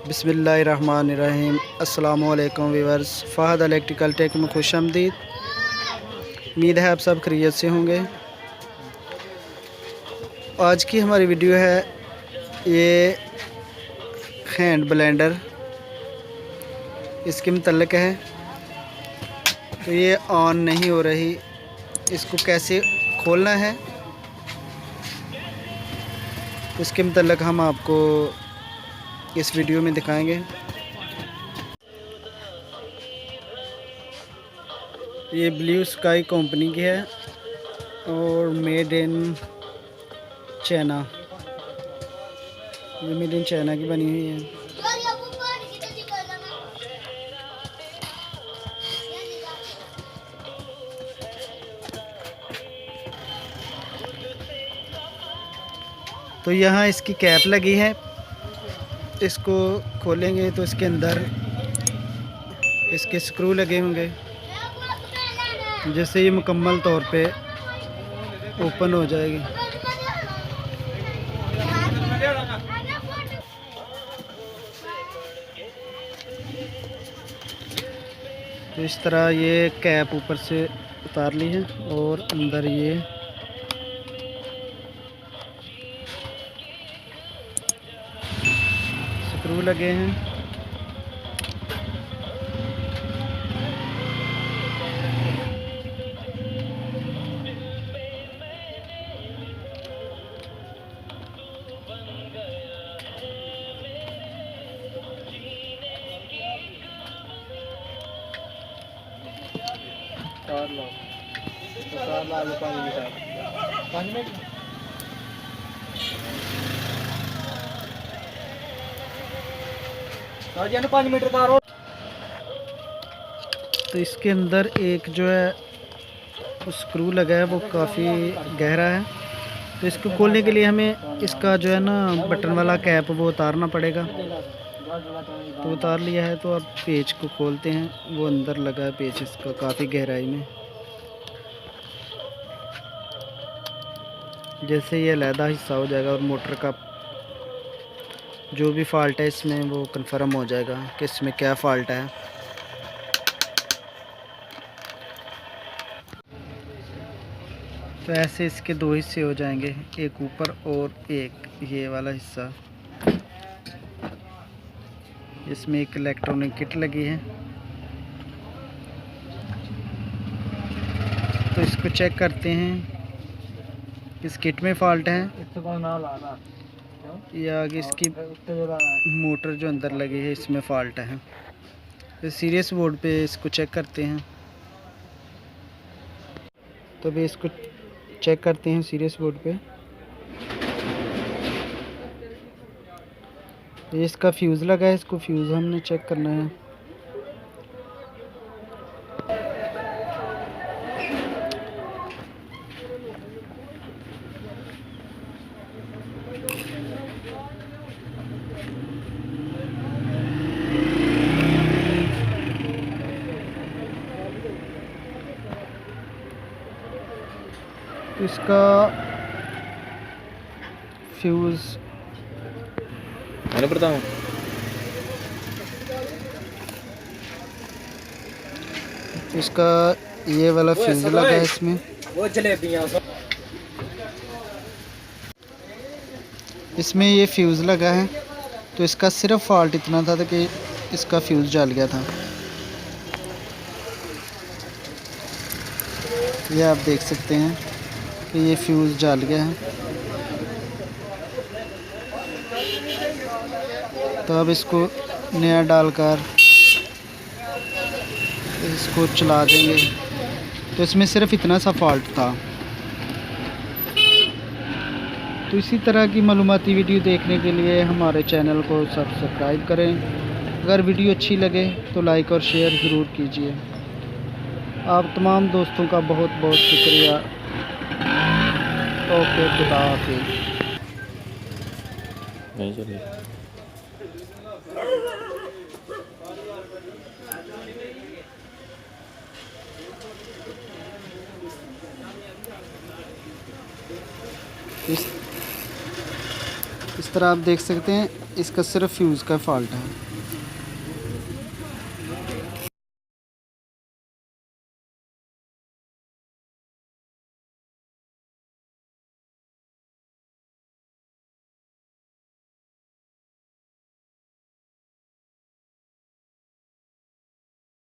बिस्मिल्लाहिर्रहमानिर्रहीम। अस्सलामुअलैकुम viewers, Fahd electrical take में खुशामदीद। उम्मीद है आप सब खैरियत से होंगे। आज की हमारी वीडियो है ये हैंड ब्लेंडर, इसके मुतल्लिक़ है। तो ये ऑन नहीं हो रही, इसको कैसे खोलना है उसके मुतल्लिक़ हम आपको इस वीडियो में दिखाएंगे। ये ब्लू स्काई कंपनी की है और मेड इन चाइना, ये मेड इन चाइना की बनी हुई है। तो यहाँ इसकी कैप लगी है, इसको खोलेंगे तो इसके अंदर इसके स्क्रू लगे होंगे, जिससे ये मुकम्मल तौर पे ओपन हो जाएगी। तो इस तरह ये कैप ऊपर से उतार ली है और अंदर ये स्क्रू लगे हैं। तो इसके अंदर एक जो है स्क्रू लगा है वो काफ़ी गहरा है, तो इसको खोलने के लिए हमें इसका जो है ना बटन वाला कैप वो उतारना पड़ेगा। तो उतार लिया है, तो अब पेच को खोलते हैं। वो अंदर लगा है पेच इसका काफ़ी गहराई में। जैसे ये अलहदा हिस्सा हो जाएगा और मोटर का जो भी फॉल्ट है इसमें वो कंफर्म हो जाएगा कि इसमें क्या फॉल्ट है। तो ऐसे इसके दो हिस्से हो जाएंगे, एक ऊपर और एक ये वाला हिस्सा। इसमें एक इलेक्ट्रॉनिक किट लगी है, तो इसको चेक करते हैं किस किट में फॉल्ट है या आगे इसकी मोटर जो अंदर लगी है इसमें फॉल्ट है। तो सीरियस बोर्ड पे इसको चेक करते हैं। तो भी इसको चेक करते हैं सीरियस बोर्ड पे। ये इसका फ्यूज़ लगा है, इसको फ्यूज़ हमने चेक करना है। इसका फ्यूज़ इसका ये वाला फ्यूज़ लगा है इसमें। इसमें ये फ्यूज़ लगा है, तो इसका सिर्फ फॉल्ट इतना था कि इसका फ्यूज़ जल गया था। ये आप देख सकते हैं कि ये फ्यूज़ जल गया है। तो अब इसको नया डालकर इसको चला देंगे। तो इसमें सिर्फ इतना सा फॉल्ट था। तो इसी तरह की मालूमाती वीडियो देखने के लिए हमारे चैनल को सब्सक्राइब करें। अगर वीडियो अच्छी लगे तो लाइक और शेयर ज़रूर कीजिए। आप तमाम दोस्तों का बहुत बहुत शुक्रिया। ओके, खुदा हाफिज़। नहीं चलिए। इस तरह आप देख सकते हैं, इसका सिर्फ फ्यूज़ का फॉल्ट है।